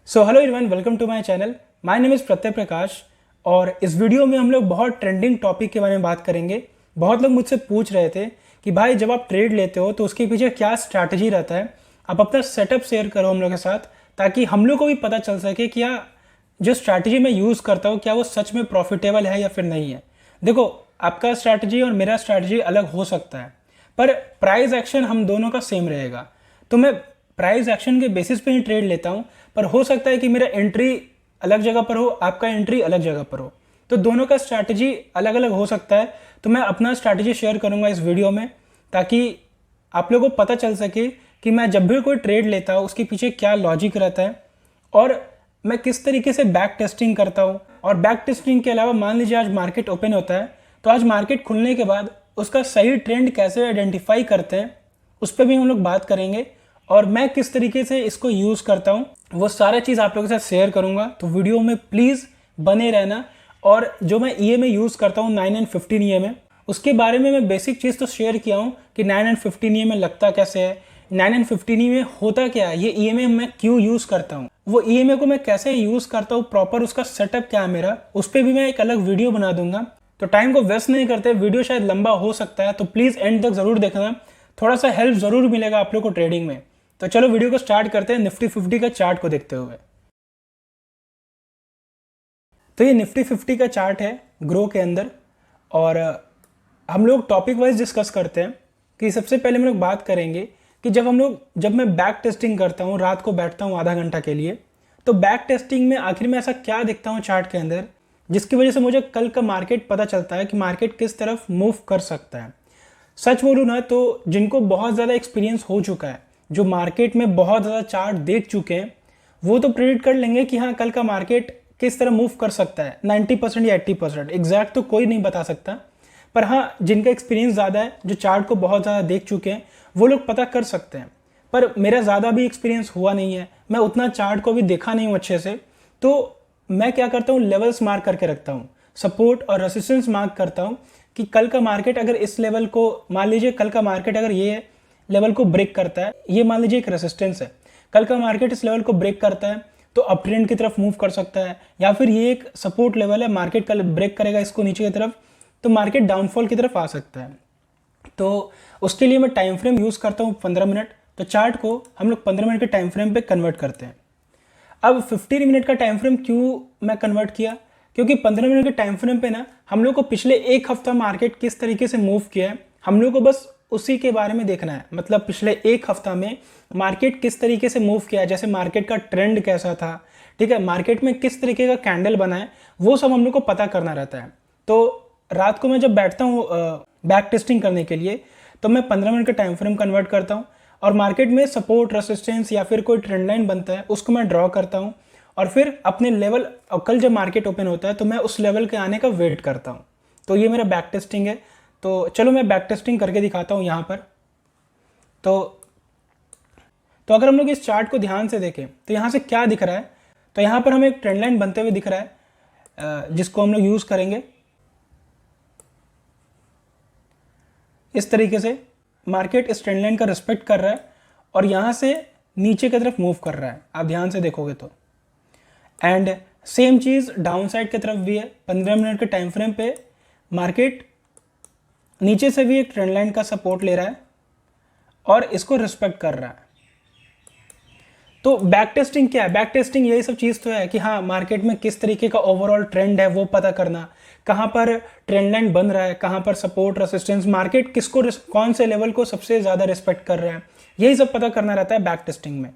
So hello everyone, welcome to my channel. My name is Pratyay Prakash और इस video में हम लोग बहुत ट्रेंडिंग टॉपिक के बारे में बात करेंगे। बहुत लोग मुझसे पूछ रहे थे कि भाई जब आप ट्रेड लेते हो तो उसके पीछे क्या स्ट्रैटेजी रहता है। आप अपना सेटअप शेयर करो हम लोग के साथ ताकि हम लोग को भी पता चल सके कि क्या जो स्ट्रैटेजी मैं यूज़ करता हूँ क्या वो सच में प्रॉफिटेबल है या फिर नहीं है। देखो, आपका स्ट्रैटेजी और मेरा स्ट्रैटेजी अलग हो सकता है पर प्राइस एक्शन हम दोनों का सेम रहेगा। तो मैं प्राइस एक्शन के बेसिस पे ही ट्रेड लेता हूँ, पर हो सकता है कि मेरा एंट्री अलग जगह पर हो, आपका एंट्री अलग जगह पर हो, तो दोनों का स्ट्रैटेजी अलग अलग हो सकता है। तो मैं अपना स्ट्रैटेजी शेयर करूंगा इस वीडियो में ताकि आप लोगों को पता चल सके कि मैं जब भी कोई ट्रेड लेता हूँ उसके पीछे क्या लॉजिक रहता है और मैं किस तरीके से बैक टेस्टिंग करता हूँ। और बैक टेस्टिंग के अलावा मान लीजिए आज मार्केट ओपन होता है तो आज मार्केट खुलने के बाद उसका सही ट्रेंड कैसे आइडेंटिफाई करते हैं उस पर भी हम लोग बात करेंगे और मैं किस तरीके से इसको यूज़ करता हूँ वो सारा चीज़ आप लोगों के साथ शेयर करूँगा। तो वीडियो में प्लीज़ बने रहना। और जो मैं EMA यूज़ करता हूँ 9 एंड 15 EMA, उसके बारे में मैं बेसिक चीज़ तो शेयर किया हूँ कि 9 एंड 15 EMA लगता कैसे है, 9 एंड 15 EMA होता क्या है, ये EMA मैं क्यों यूज़ करता हूँ, वो EMA को मैं कैसे यूज़ करता हूँ, प्रॉपर उसका सेटअप क्या है मेरा, उस पर भी मैं एक अलग वीडियो बना दूंगा। तो टाइम को वेस्ट नहीं करते, वीडियो शायद लंबा हो सकता है तो प्लीज़ एंड तक ज़रूर देखना, थोड़ा सा हेल्प ज़रूर मिलेगा आप लोग को ट्रेडिंग में। तो चलो वीडियो को स्टार्ट करते हैं निफ्टी 50 का चार्ट को देखते हुए। तो ये निफ्टी 50 का चार्ट है ग्रो के अंदर और हम लोग टॉपिक वाइज डिस्कस करते हैं कि सबसे पहले हम लोग बात करेंगे कि जब मैं बैक टेस्टिंग करता हूँ, रात को बैठता हूँ आधा घंटा के लिए, तो बैक टेस्टिंग में आखिर में ऐसा क्या दिखता हूँ चार्ट के अंदर जिसकी वजह से मुझे कल का मार्केट पता चलता है कि मार्केट किस तरफ मूव कर सकता है। सच बोलूँ ना तो जिनको बहुत ज़्यादा एक्सपीरियंस हो चुका है, जो मार्केट में बहुत ज़्यादा चार्ट देख चुके हैं, वो तो प्रेडिक्ट कर लेंगे कि हाँ कल का मार्केट किस तरह मूव कर सकता है। 90% या 80% एग्जैक्ट तो कोई नहीं बता सकता, पर हाँ जिनका एक्सपीरियंस ज़्यादा है, जो चार्ट को बहुत ज़्यादा देख चुके हैं, वो लोग पता कर सकते हैं। पर मेरा ज़्यादा भी एक्सपीरियंस हुआ नहीं है, मैं उतना चार्ट को भी देखा नहीं हूँ अच्छे से, तो मैं क्या करता हूँ लेवल्स मार्क करके रखता हूँ, सपोर्ट और रेसिस्टेंस मार्क करता हूँ कि कल का मार्केट अगर इस लेवल को, मान लीजिए कल का मार्केट अगर ये लेवल को ब्रेक करता है, ये मान लीजिए एक रेसिस्टेंस है, कल का मार्केट इस लेवल को ब्रेक करता है तो अप ट्रेंड की तरफ मूव कर सकता है, या फिर ये एक सपोर्ट लेवल है, मार्केट कल ब्रेक करेगा इसको नीचे की तरफ तो मार्केट डाउनफॉल की तरफ आ सकता है। तो उसके लिए मैं टाइम फ्रेम यूज़ करता हूँ 15 मिनट। तो चार्ट को हम लोग 15 मिनट के टाइम फ्रेम पे कन्वर्ट करते हैं। अब 15 मिनट का टाइम फ्रेम क्यों मैं कन्वर्ट किया, क्योंकि 15 मिनट के टाइम फ्रेम पे ना हम लोग को पिछले एक हफ्ता मार्केट किस तरीके से मूव किया है, हम लोग को बस उसी के बारे में देखना है। मतलब पिछले एक हफ्ता में मार्केट किस तरीके से मूव किया है, जैसे मार्केट का ट्रेंड कैसा था, ठीक है, मार्केट में किस तरीके का कैंडल बना है, वो सब हम लोग को पता करना रहता है। तो रात को मैं जब बैठता हूँ बैक टेस्टिंग करने के लिए तो मैं 15 मिनट का टाइम फ्रेम कन्वर्ट करता हूँ और मार्केट में सपोर्ट रेसिस्टेंस या फिर कोई ट्रेंड लाइन बनता है उसको मैं ड्रॉ करता हूँ और फिर अपने लेवल, कल जब मार्केट ओपन होता है तो मैं उस लेवल के आने का वेट करता हूँ। तो ये मेरा बैक टेस्टिंग है। तो चलो मैं बैक टेस्टिंग करके दिखाता हूँ यहाँ पर। तो अगर हम लोग इस चार्ट को ध्यान से देखें तो यहाँ से क्या दिख रहा है, तो यहाँ पर हमें एक ट्रेंड लाइन बनते हुए दिख रहा है जिसको हम लोग यूज़ करेंगे इस तरीके से। मार्केट इस ट्रेंड लाइन का रिस्पेक्ट कर रहा है और यहाँ से नीचे की तरफ मूव कर रहा है, आप ध्यान से देखोगे तो। And same cheese down side की तरफ भी है। 15 मिनट के टाइम फ्रेम पे मार्केट नीचे से भी एक ट्रेंड लाइन का सपोर्ट ले रहा है और इसको रिस्पेक्ट कर रहा है। तो बैक टेस्टिंग क्या है, बैक टेस्टिंग यही सब चीज़ तो है कि हाँ मार्केट में किस तरीके का ओवरऑल ट्रेंड है वो पता करना, कहाँ पर ट्रेंड लाइन बन रहा है, कहाँ पर सपोर्ट रेसिस्टेंस, मार्केट किसको कौन से लेवल को सबसे ज़्यादा रिस्पेक्ट कर रहा है, यही सब पता करना रहता है बैक टेस्टिंग में।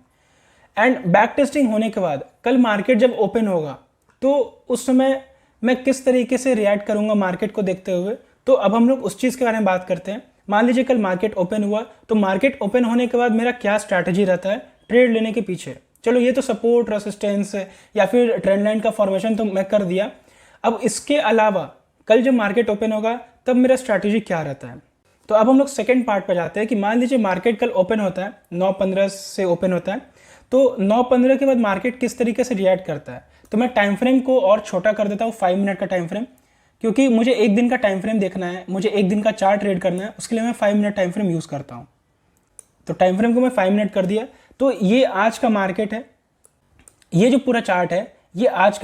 एंड बैक टेस्टिंग होने के बाद कल मार्केट जब ओपन होगा तो उस समय मैं किस तरीके से रिएक्ट करूँगा मार्केट को देखते हुए। तो अब हम लोग उस चीज़ के बारे में बात करते हैं। मान लीजिए कल मार्केट ओपन हुआ तो मार्केट ओपन होने के बाद मेरा क्या स्ट्रैटेजी रहता है ट्रेड लेने के पीछे। चलो ये तो सपोर्ट रेसिस्टेंस या फिर ट्रेंड लाइन का फॉर्मेशन तो मैं कर दिया। अब इसके अलावा कल जब मार्केट ओपन होगा तब मेरा स्ट्रैटेजी क्या रहता है। तो अब हम लोग सेकंड पार्ट पर जाते हैं कि मान लीजिए मार्केट कल ओपन होता है, 9:15 से ओपन होता है, तो 9:15 के बाद मार्केट किस तरीके से रिएक्ट करता है। तो मैं टाइम फ्रेम को और छोटा कर देता हूँ, 5 मिनट का टाइम फ्रेम, क्योंकि मुझे एक दिन का टाइम फ्रेम देखना है, मुझे एक दिन का चार्ट ट्रेड करना है, उसके लिए मैं 5 मिनट टाइम फ्रेम यूज़ करता हूँ। तो टाइम फ्रेम को मैं 5 मिनट कर दिया। तो ये आज का मार्केट है ये जो पूरा चार्ट है ये आज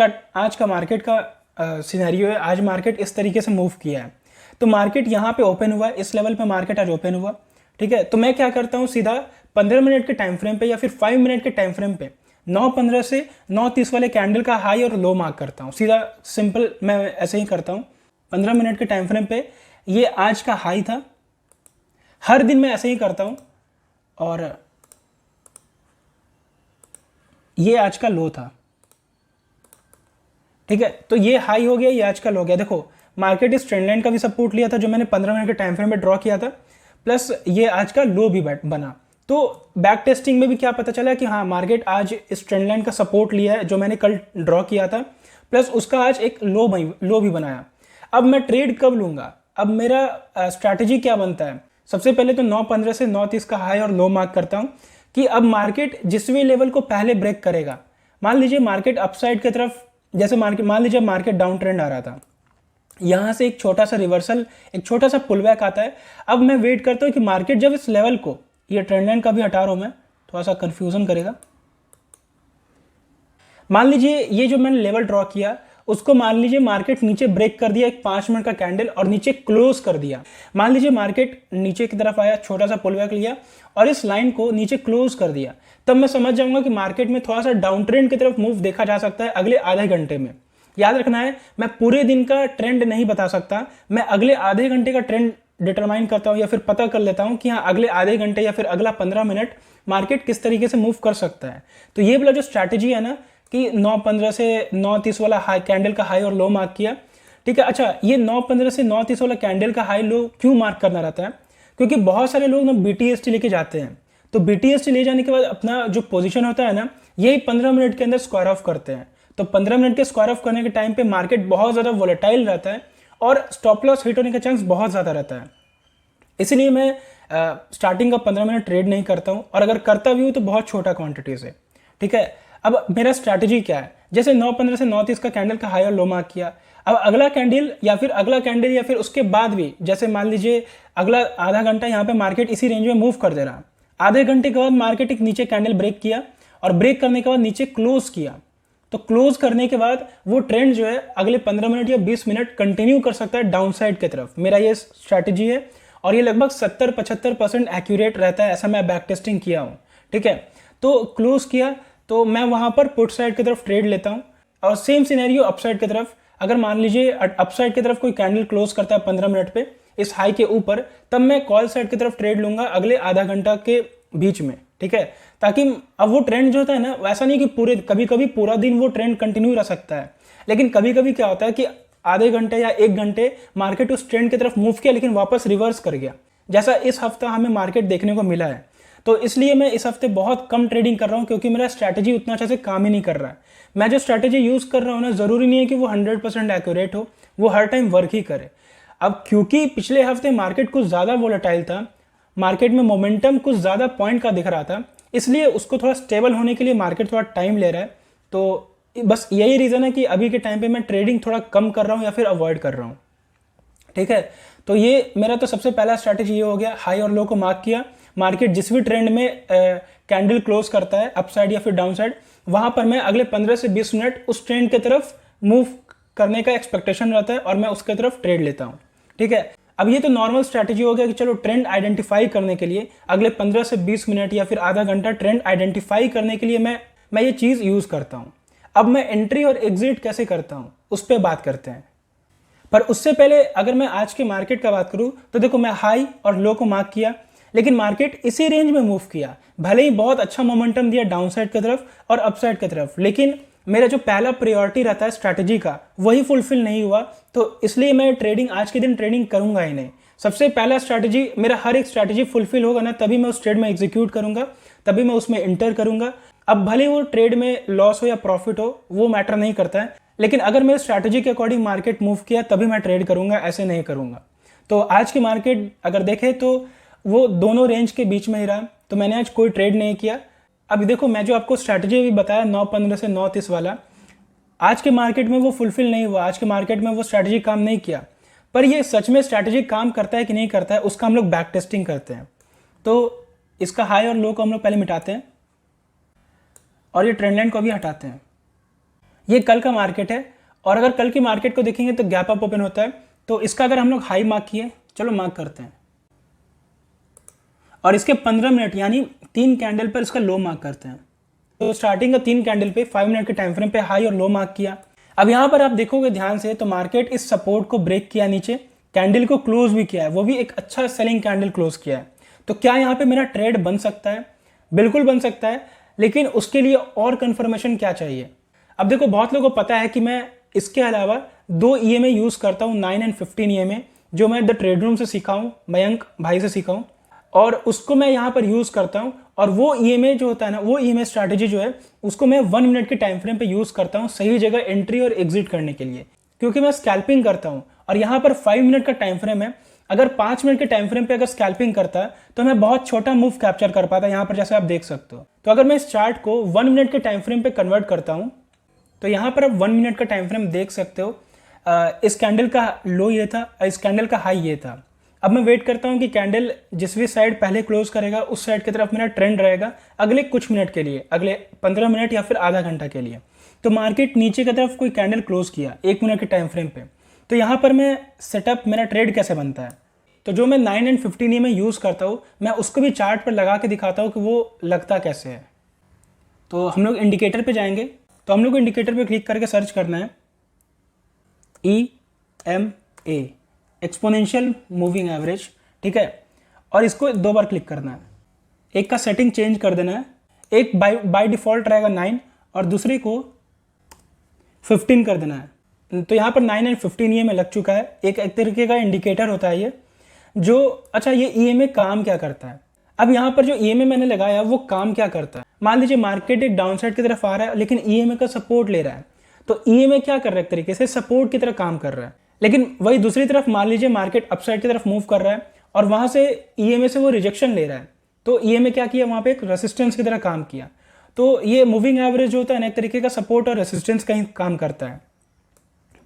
का मार्केट का सिनेरियो है। आज मार्केट इस तरीके से मूव किया है। तो मार्केट यहाँ पे ओपन हुआ है, इस लेवल पे मार्केट आज ओपन हुआ। ठीक है, तो मैं क्या करता हूँ, सीधा 15 मिनट के टाइम फ्रेम पे या फिर 5 मिनट के टाइम फ्रेम पे 9:15 से 9:30 वाले कैंडल का हाई और लो मार्क करता हूँ। सीधा सिंपल मैं ऐसे ही करता हूँ। 15 मिनट के टाइम फ्रेम पे ये आज का हाई था, हर दिन मैं ऐसे ही करता हूँ, और ये आज का लो था। ठीक है, तो ये हाई हो गया, ये आज का लो हो गया। देखो मार्केट इस ट्रेंड लाइन का भी सपोर्ट लिया था जो मैंने 15 मिनट के टाइम फ्रेम में ड्रॉ किया था, प्लस ये आज का लो भी बना। तो बैक टेस्टिंग में भी क्या पता चला कि हाँ मार्केट आज इस ट्रेंड लाइन का सपोर्ट लिया है जो मैंने कल ड्रॉ किया था, प्लस उसका आज एक लो भी बनाया। अब मैं ट्रेड कब लूंगा, अब मेरा स्ट्रैटेजी क्या बनता है। सबसे पहले तो 9:15 से 9:30 का हाई और लो मार्क करता हूं कि अब मार्केट जिस भी लेवल को पहले ब्रेक करेगा, मान लीजिए मार्केट अपसाइड की तरफ, जैसे मार्केट मान लीजिए मार्केट डाउन ट्रेंड आ रहा था, यहां से एक छोटा सा रिवर्सल, एक छोटा सा पुल बैक आता है। अब मैं वेट करता हूं कि मार्केट जब इस लेवल को, ये ट्रेंड लाइन का भी हटा रहा हूं मैं, थोड़ा सा कंफ्यूजन करेगा। मान लीजिए ये जो मैंने लेवल ड्रॉ किया उसको मान लीजिए मार्केट नीचे ब्रेक कर दिया, एक 5 मिनट का कैंडल, और नीचे क्लोज कर दिया। मान लीजिए मार्केट नीचे की तरफ आया, छोटा सा पुल बैक लिया और इस लाइन को नीचे क्लोज कर दिया, तब मैं समझ जाऊंगा कि मार्केट में थोड़ा सा डाउन ट्रेंड की तरफ मूव देखा जा सकता है अगले आधे घंटे में। याद रखना है, मैं पूरे दिन का ट्रेंड नहीं बता सकता, मैं अगले आधे घंटे का ट्रेंड डिटरमाइन करता हूं या फिर पता कर लेता हूं कि हाँ अगले आधे घंटे या फिर अगला 15 मिनट मार्केट किस तरीके से मूव कर सकता है। तो ये वाला जो स्ट्रैटेजी है ना कि 9:15 से 9:30 वाला हाई कैंडल का हाई और लो मार्क किया। ठीक है, अच्छा ये 9:15 से 9:30 वाला कैंडल का हाई लो क्यों मार्क करना रहता है, क्योंकि बहुत सारे लोग ना BTST लेके जाते हैं, तो BTST ले जाने के बाद अपना जो पोजीशन होता है ना यही 15 मिनट के अंदर स्क्वायर ऑफ करते हैं। तो 15 मिनट के स्क्वायर ऑफ करने के टाइम पे मार्केट बहुत ज़्यादा वोलेटाइल रहता है और स्टॉप लॉस हिट होने का चांस बहुत ज़्यादा रहता है। इसलिए मैं स्टार्टिंग का 15 मिनट ट्रेड नहीं करता हूँ, और अगर करता भी हूँ तो बहुत छोटा क्वांटिटी से। ठीक है, अब मेरा स्ट्रैटेजी क्या है, जैसे 9:15 से 9:30 का कैंडल का हाई और लो मार्क किया, अब अगला कैंडल या फिर उसके बाद भी, जैसे मान लीजिए अगला आधा घंटा यहाँ पे मार्केट इसी रेंज में मूव कर दे रहा, आधे घंटे के बाद मार्केट एक नीचे कैंडल ब्रेक किया और ब्रेक करने के बाद नीचे क्लोज किया, तो क्लोज करने के बाद वो ट्रेंड जो है अगले 15 मिनट या 20 मिनट कंटिन्यू कर सकता है डाउन साइड की तरफ। मेरा ये स्ट्रैटेजी है और ये लगभग 70-75% एक्यूरेट रहता है, ऐसा मैं बैक टेस्टिंग किया हूँ। ठीक है, तो क्लोज किया तो मैं वहां पर पुट साइड की तरफ ट्रेड लेता हूं, और सेम सिनेरियो अपसाइड की तरफ, अगर मान लीजिए अपसाइड की तरफ कोई कैंडल क्लोज करता है 15 मिनट पे इस हाई के ऊपर, तब मैं कॉल साइड की तरफ ट्रेड लूंगा अगले आधा घंटा के बीच में। ठीक है, ताकि अब वो ट्रेंड जो होता है ना, वैसा नहीं कि कभी कभी पूरा दिन वो ट्रेंड कंटिन्यू रह सकता है, लेकिन कभी कभी क्या होता है कि आधे घंटे या 1 घंटे मार्केट उस ट्रेंड की तरफ मूव किया लेकिन वापस रिवर्स कर गया, जैसा इस हफ्ता हमें मार्केट देखने को मिला है। तो इसलिए मैं इस हफ्ते बहुत कम ट्रेडिंग कर रहा हूं, क्योंकि मेरा स्ट्रैटेजी उतना अच्छे से काम ही नहीं कर रहा है। मैं जो स्ट्रैटेजी यूज कर रहा हूं ना, जरूरी नहीं है कि वो 100% एक्यूरेट हो, वो हर टाइम वर्क ही करे। अब क्योंकि पिछले हफ्ते मार्केट कुछ ज्यादा वोलेटाइल था, मार्केट में मोमेंटम कुछ ज्यादा पॉइंट का दिख रहा था, इसलिए उसको थोड़ा स्टेबल होने के लिए मार्केट थोड़ा टाइम ले रहा है। तो बस यही रीजन है कि अभी के टाइम पे मैं ट्रेडिंग थोड़ा कम कर रहा हूँ या फिर अवॉइड कर रहा हूँ। ठीक है, तो ये मेरा तो सबसे पहला स्ट्रैटेजी ये हो गया, हाई और लो को मार्क किया, मार्केट जिस भी ट्रेंड में कैंडल क्लोज करता है अपसाइड या फिर डाउन साइड, वहां पर मैं अगले 15 से 20 मिनट उस ट्रेंड की तरफ मूव करने का एक्सपेक्टेशन रहता है और मैं उसके तरफ ट्रेड लेता हूं। ठीक है, अब ये तो नॉर्मल स्ट्रैटेजी हो गया कि चलो ट्रेंड आइडेंटिफाई करने के लिए अगले 15 से 20 मिनट या फिर आधा घंटा ट्रेंड आइडेंटिफाई करने के लिए मैं ये चीज यूज करता हूं। अब मैं एंट्री और एग्जिट कैसे करता हूं उस पर बात करते हैं, पर उससे पहले अगर मैं आज के मार्केट का बात करूं तो देखो मैं हाई और लो को मार्क किया, लेकिन मार्केट इसी रेंज में मूव किया, भले ही बहुत अच्छा मोमेंटम दिया डाउन साइड की तरफ और अपसाइड की तरफ, लेकिन मेरा जो पहला प्रायोरिटी रहता है स्ट्रैटेजी का वही फुलफिल नहीं हुआ, तो इसलिए मैं ट्रेडिंग आज के दिन ट्रेडिंग करूंगा ही नहीं। सबसे पहला स्ट्रैटेजी, मेरा हर एक स्ट्रैटेजी फुलफिल होगा ना तभी मैं उस ट्रेड में एग्जीक्यूट करूंगा, तभी मैं उसमें इंटर करूंगा। अब भले वो ट्रेड में लॉस हो या प्रॉफिट हो वो मैटर नहीं करता है, लेकिन अगर मेरे स्ट्रैटेजी के अकॉर्डिंग मार्केट मूव किया तभी मैं ट्रेड करूंगा, ऐसे नहीं करूंगा। तो आज की मार्केट अगर देखें तो वो दोनों रेंज के बीच में ही रहा, तो मैंने आज कोई ट्रेड नहीं किया। अभी देखो मैं जो आपको स्ट्रैटेजी भी बताया 9:15 से 9:30 वाला, आज के मार्केट में वो फुलफिल नहीं हुआ, आज के मार्केट में वो स्ट्रैटेजी काम नहीं किया, पर ये सच में स्ट्रैटेजी काम करता है कि नहीं करता है उसका हम लोग बैक टेस्टिंग करते हैं। तो इसका हाई और लो को हम लोग पहले मिटाते हैं। और ये ट्रेंड लाइन को भी हटाते हैं। ये कल का मार्केट है और अगर कल की मार्केट को देखेंगे तो गैप अप ओपन होता है, तो इसका अगर हम लोग हाई मार्क किए, चलो मार्क करते हैं, और इसके 15 मिनट यानी 3 कैंडल पर इसका लो मार्क करते हैं। तो स्टार्टिंग का 3 कैंडल पे 5 मिनट के टाइम फ्रेम पे हाई और लो मार्क किया। अब यहाँ पर आप देखोगे ध्यान से तो मार्केट इस सपोर्ट को ब्रेक किया, नीचे कैंडल को क्लोज भी किया है, वो भी एक अच्छा सेलिंग कैंडल क्लोज किया है। तो क्या यहाँ पे मेरा ट्रेड बन सकता है? बिल्कुल बन सकता है, लेकिन उसके लिए और कंफर्मेशन क्या चाहिए? अब देखो, बहुत लोगों को पता है कि मैं इसके अलावा 2 EMA यूज़ करता हूँ, 9 and 15 EMA, जो मैं द ट्रेड रूम से सीखा हूँ, मयंक भाई से सीखा हूँ, और उसको मैं यहाँ पर यूज़ करता हूँ। और वो EMA जो होता है ना, वो EMA स्ट्रैटेजी जो है, उसको मैं 1 मिनट के टाइम फ्रेम पे यूज़ करता हूँ सही जगह एंट्री और एग्जिट करने के लिए, क्योंकि मैं स्कैल्पिंग करता हूँ। और यहाँ पर 5 मिनट का टाइम फ्रेम है, अगर 5 मिनट के टाइम फ्रेम पे अगर स्कैल्पिंग करता तो मैं बहुत छोटा मूव कैप्चर कर पाता, यहाँ पर जैसे आप देख सकते हो। तो अगर मैं इस चार्ट को 1 मिनट के टाइम फ्रेम पे कन्वर्ट करता हूँ, तो यहाँ पर आप 1 मिनट का टाइम फ्रेम देख सकते हो। इस कैंडल का लो ये था, इस कैंडल का हाई ये था। अब मैं वेट करता हूँ कि कैंडल जिस भी साइड पहले क्लोज करेगा उस साइड की तरफ मेरा ट्रेंड रहेगा अगले कुछ मिनट के लिए, अगले 15 मिनट या फिर आधा घंटा के लिए। तो मार्केट नीचे की तरफ कोई कैंडल क्लोज किया 1 मिनट के टाइम फ्रेम पे, तो यहाँ पर मैं सेटअप, मेरा ट्रेड कैसे बनता है, तो जो मैं 9 and 15 में यूज़ करता हूँ, मैं उसको भी चार्ट पर लगा के दिखाता हूँ कि वो लगता कैसे है। तो हम लोग इंडिकेटर पे जाएंगे, तो हम लोग को इंडिकेटर पे क्लिक करके सर्च करना है EMA, एक्सपोनेंशियल मूविंग एवरेज, ठीक है। और इसको 2 बार क्लिक करना है, एक का सेटिंग चेंज कर देना है, एक बाय डिफ़ॉल्ट रहेगा 9 और दूसरे को 15 कर देना है। तो यहाँ पर 9 and 15 EMA लग चुका है। एक तरीके का इंडिकेटर होता है ये, जो अच्छा ये EMA काम क्या करता है। अब यहाँ पर जो EMA मैंने लगाया वो काम क्या करता है, मान लीजिए मार्केट एक डाउनसाइड की तरफ आ रहा है लेकिन EMA का सपोर्ट ले रहा है, तो EMA क्या कर रहा है, एक तरीके से सपोर्ट की तरह काम कर रहा है। लेकिन वही दूसरी तरफ मान लीजिए मार्केट अपसाइड की तरफ मूव कर रहा है और वहां से EMA से वो रिजेक्शन ले रहा है, तो EMA क्या किया, वहां पे एक रेसिस्टेंस की तरह काम किया। तो ये मूविंग एवरेज जो होता है ना, एक तरीके का सपोर्ट और रेसिस्टेंस का ही काम करता है।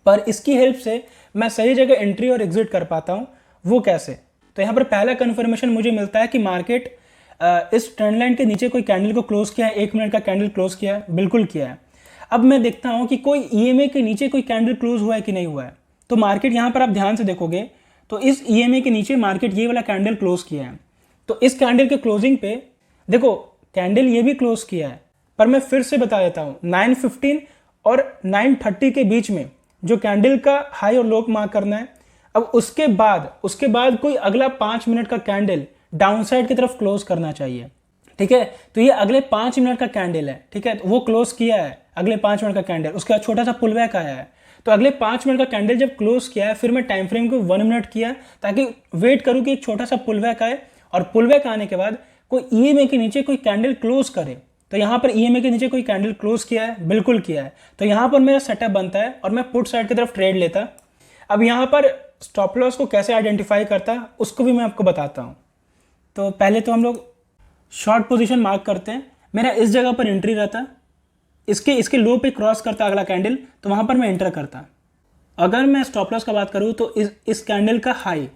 पर इसकी हेल्प से मैं सही जगह एंट्री और एग्जिट कर पाता हूँ। वो कैसे? तो यहाँ पर पहला कन्फर्मेशन मुझे मिलता है कि मार्केट इस ट्रेंड लाइन के नीचे कोई कैंडल को क्लोज किया है, 1 मिनट का कैंडल क्लोज किया है, बिल्कुल किया है। अब मैं देखता हूँ कि कोई EMA के नीचे कोई कैंडल क्लोज हुआ है कि नहीं हुआ है। तो मार्केट यहाँ पर आप ध्यान से देखोगे तो इस EMA के नीचे मार्केट ये वाला कैंडल क्लोज किया है। तो इस कैंडल के क्लोजिंग पे देखो, कैंडल ये भी क्लोज किया है, पर मैं फिर से बता देता हूँ 9:15 और 9:30 के बीच में जो कैंडल का हाई और लो मार्क करना है। अब उसके बाद कोई अगला 5 मिनट का कैंडल डाउनसाइड की तरफ क्लोज करना चाहिए, ठीक है। तो ये अगले 5 मिनट का कैंडल है, ठीक है, तो वो क्लोज किया है अगले 5 मिनट का कैंडल, उसके बाद छोटा सा पुल बैक आया है। तो अगले 5 मिनट का कैंडल जब क्लोज किया है, फिर मैं टाइम फ्रेम को 1 मिनट किया ताकि वेट करूं कि एक छोटा सा पुल बैक आए, और पुल बैक आने के बाद कोई EMA के नीचे कोई कैंडल क्लोज करे। तो यहाँ पर EMA के नीचे कोई कैंडल क्लोज किया है, बिल्कुल किया है। तो यहाँ पर मेरा सेटअप बनता है और मैं पुट साइड की तरफ ट्रेड लेता। अब यहाँ पर स्टॉप लॉस को कैसे आइडेंटिफाई करता है उसको भी मैं आपको बताता हूँ। तो पहले तो हम लोग शॉर्ट पोजीशन मार्क करते हैं। मेरा इस जगह पर एंट्री रहता, इसके लो पे क्रॉस करता अगला कैंडल, तो वहाँ पर मैं एंटर करता। अगर मैं स्टॉप लॉस का बात करूँ तो इस कैंडल का हाई,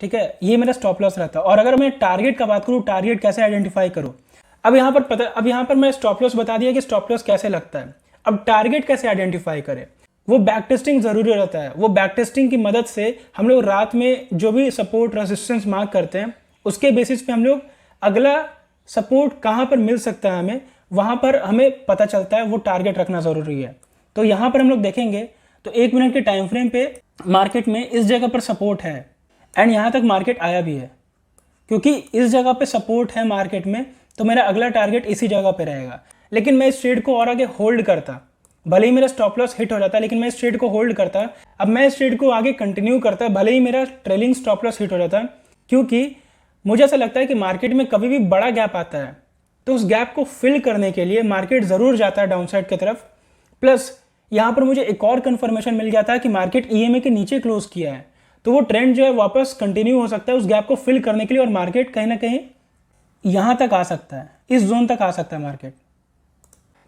ठीक है, ये मेरा स्टॉप लॉस रहता। और अगर मैं टारगेट का बात करूँ, टारगेट कैसे आइडेंटिफाई करूँ, अब यहाँ पर मैं स्टॉप लॉस बता दिया कि स्टॉप लॉस कैसे लगता है। अब टारगेट कैसे आइडेंटिफाई करें, वो बैक टेस्टिंग जरूरी रहता है। वो बैक टेस्टिंग की मदद से हम लोग रात में जो भी सपोर्ट रेजिस्टेंस मार्क करते हैं, उसके बेसिस पे हम लोग अगला सपोर्ट कहाँ पर मिल सकता है हमें, वहाँ पर हमें पता चलता है। वो टारगेट रखना ज़रूरी है। तो यहाँ पर हम लोग देखेंगे तो 1 मिनट के टाइम फ्रेम पे मार्केट में इस जगह पर सपोर्ट है, एंड यहाँ तक मार्केट आया भी है। क्योंकि इस जगह पे सपोर्ट है मार्केट में, तो मेरा अगला टारगेट इसी जगह पे रहेगा। लेकिन मैं इस ट्रेड को और आगे होल्ड करता, भले ही मेरा स्टॉप लॉस हिट हो जाता, लेकिन मैं इस ट्रेड को होल्ड करता। अब मैं इस ट्रेड को आगे कंटिन्यू करता, भले ही मेरा ट्रेलिंग स्टॉप लॉस हिट हो जाता, क्योंकि मुझे ऐसा लगता है कि मार्केट में कभी भी बड़ा गैप आता है तो उस गैप को फिल करने के लिए मार्केट ज़रूर जाता है डाउनसाइड की तरफ। प्लस यहाँ पर मुझे एक और कंफर्मेशन मिल गया था कि मार्केट EMA के नीचे क्लोज किया है, तो वो ट्रेंड जो है वापस कंटिन्यू हो सकता है उस गैप को फिल करने के लिए, और मार्केट कहीं ना कहीं यहाँ तक आ सकता है, इस जोन तक आ सकता है मार्केट।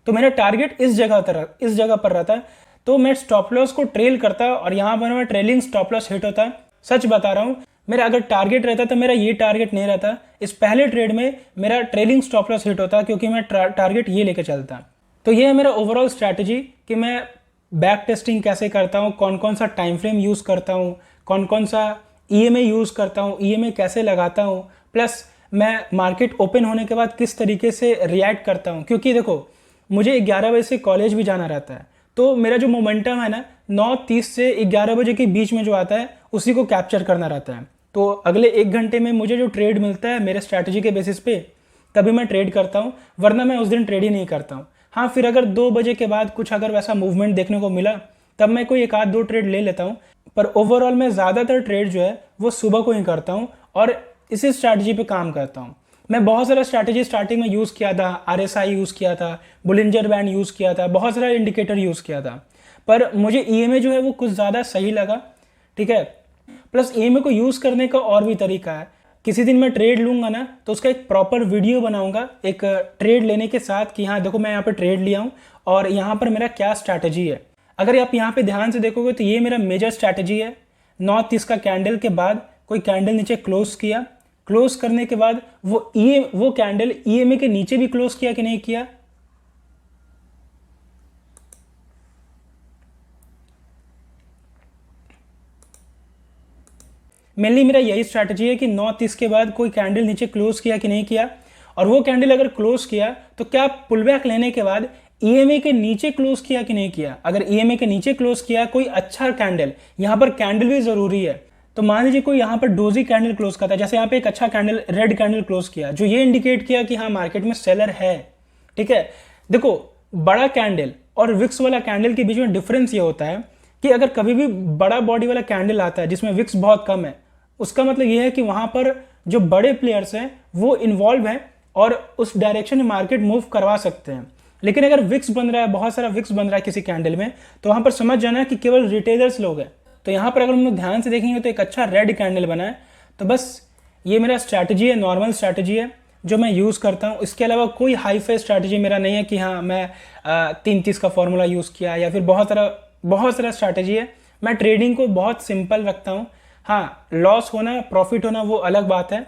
तो मेरा टारगेट इस जगह पर रहता है, तो मैं स्टॉप लॉस को ट्रेल करता और यहाँ पर मैं ट्रेलिंग स्टॉप लॉस हिट होता। सच बता रहा हूँ, मेरा अगर टारगेट रहता तो मेरा ये टारगेट नहीं रहता। इस पहले ट्रेड में मेरा ट्रेलिंग स्टॉप लॉस हिट होता, क्योंकि मैं टारगेट ये लेके चलता। तो ये है मेरा ओवरऑल स्ट्रैटेजी कि मैं बैक टेस्टिंग कैसे करता हूँ, कौन कौन सा टाइम फ्रेम यूज़ करता हूँ, कौन कौन सा ईएमए यूज़ करता हूँ, ईएमए कैसे लगाता हूँ, प्लस मैं मार्केट ओपन होने के बाद किस तरीके से रिएक्ट करता हूँ। क्योंकि देखो मुझे 11 बजे से कॉलेज भी जाना रहता है, तो मेरा जो मोमेंटम है ना 9:30 से 11 बजे के बीच में जो आता है उसी को कैप्चर करना रहता है। तो अगले 1 घंटे में मुझे जो ट्रेड मिलता है मेरे स्ट्रैटेजी के बेसिस पे तभी मैं ट्रेड करता हूँ, वरना मैं उस दिन ट्रेड ही नहीं करता हूँ। हाँ, फिर अगर 2 बजे के बाद कुछ अगर वैसा मूवमेंट देखने को मिला तब मैं कोई 1-2 ट्रेड ले लेता हूँ, पर ओवरऑल मैं ज़्यादातर ट्रेड जो है वो सुबह को ही करता हूँ और इसी स्ट्रैटेजी पे काम करता हूँ। मैं बहुत सारा स्ट्रैटेजी स्टार्टिंग में यूज़ किया था, RSI यूज़ किया था, बुलिंजर बैंड यूज़ किया था, बहुत सारा इंडिकेटर यूज़ किया था, पर मुझे ईएमए जो है वो कुछ ज़्यादा सही लगा। ठीक है, प्लस ईएमए को यूज़ करने का और भी तरीका है। किसी दिन मैं ट्रेड लूँगा ना तो उसका एक प्रॉपर वीडियो बनाऊँगा एक ट्रेड लेने के साथ कि हाँ देखो मैं यहाँ पे ट्रेड लिया हूँ और यहाँ पर मेरा क्या स्ट्रैटेजी है। अगर आप यहाँ पे ध्यान से देखोगे तो ये मेरा मेजर स्ट्रैटेजी है। 9:30 का कैंडल के बाद कोई कैंडल नीचे क्लोज किया, क्लोज करने के बाद वो कैंडल ईएमए के नीचे भी क्लोज किया कि नहीं किया, मेनली मेरा यही स्ट्रैटेजी है कि 9:30 के बाद कोई कैंडल नीचे क्लोज किया कि नहीं किया, और वो कैंडल अगर क्लोज किया तो क्या पुल बैक लेने के बाद ईएमए के नीचे क्लोज किया कि नहीं किया। अगर ईएमए के नीचे क्लोज किया कोई अच्छा कैंडल, यहाँ पर कैंडल भी जरूरी है, तो मान लीजिए कोई यहाँ पर डोजी कैंडल क्लोज करता है, जैसे यहाँ पे एक अच्छा कैंडल रेड कैंडल क्लोज किया जो ये इंडिकेट किया कि हाँ मार्केट में सेलर है। ठीक है, देखो बड़ा कैंडल और विक्स वाला कैंडल के बीच में डिफरेंस ये होता है कि अगर कभी भी बड़ा बॉडी वाला कैंडल आता है जिसमें विक्स बहुत कम है, उसका मतलब ये है कि वहां पर जो बड़े प्लेयर्स हैं वो इन्वॉल्व हैं और उस डायरेक्शन में मार्केट मूव करवा सकते हैं। लेकिन अगर विक्स बन रहा है, बहुत सारा विक्स बन रहा है किसी कैंडल में, तो वहां पर समझ जाना कि केवल रिटेलर्स लोग हैं। तो यहाँ पर अगर हम लोग ध्यान से देखेंगे तो एक अच्छा रेड कैंडल बना है। तो बस ये मेरा स्ट्रैटेजी है, नॉर्मल स्ट्रैटेजी है जो मैं यूज़ करता हूँ। इसके अलावा कोई हाई फाई स्ट्रैटेजी मेरा नहीं है कि हाँ मैं 3-30 का फॉर्मूला यूज़ किया या फिर बहुत सारा स्ट्रैटेजी है। मैं ट्रेडिंग को बहुत सिंपल रखता हूँ। हाँ, लॉस होना प्रॉफिट होना वो अलग बात है,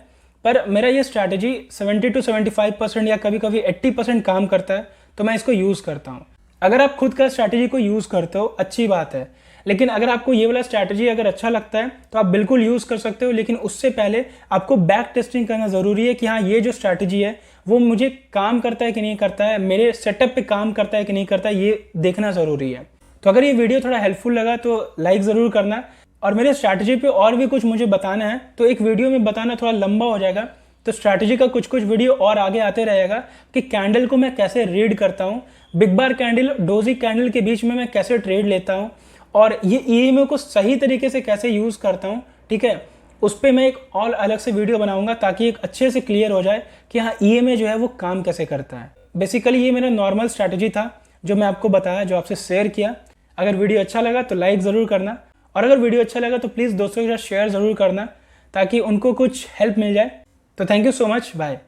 पर मेरा ये स्ट्रैटेजी 70 to 75% या कभी कभी 80% काम करता है, तो मैं इसको यूज़ करता हूँ। अगर आप खुद का स्ट्रैटेजी को यूज़ करते हो अच्छी बात है, लेकिन अगर आपको ये वाला स्ट्रैटेजी अगर अच्छा लगता है तो आप बिल्कुल यूज़ कर सकते हो। लेकिन उससे पहले आपको बैक टेस्टिंग करना ज़रूरी है कि हाँ ये जो स्ट्रैटेजी है वो मुझे काम करता है कि नहीं करता है, मेरे सेटअप पे काम करता है कि नहीं करता है, ये देखना ज़रूरी है। तो अगर ये वीडियो थोड़ा हेल्पफुल लगा तो लाइक ज़रूर करना, और मेरे स्ट्रैटेजी पे और भी कुछ मुझे बताना है तो एक वीडियो में बताना थोड़ा लंबा हो जाएगा, तो स्ट्रैटेजी का कुछ वीडियो और आगे आते रहेगा कि कैंडल को मैं कैसे रीड करता हूँ, बिग बार कैंडल डोजी कैंडल के बीच में मैं कैसे ट्रेड लेता हूँ, और ये ईएमए को सही तरीके से कैसे यूज़ करता हूँ। ठीक है, उस पर मैं एक और अलग से वीडियो बनाऊंगा ताकि एक अच्छे से क्लियर हो जाए कि हाँ ईएमए जो है वो काम कैसे करता है। बेसिकली ये मेरा नॉर्मल स्ट्रैटेजी था जो मैं आपको बताया, जो आपसे शेयर किया। अगर वीडियो अच्छा लगा तो लाइक ज़रूर करना, और अगर वीडियो अच्छा लगा तो प्लीज़ दोस्तों के साथ शेयर ज़रूर करना ताकि उनको कुछ हेल्प मिल जाए। तो thank you so much, bye.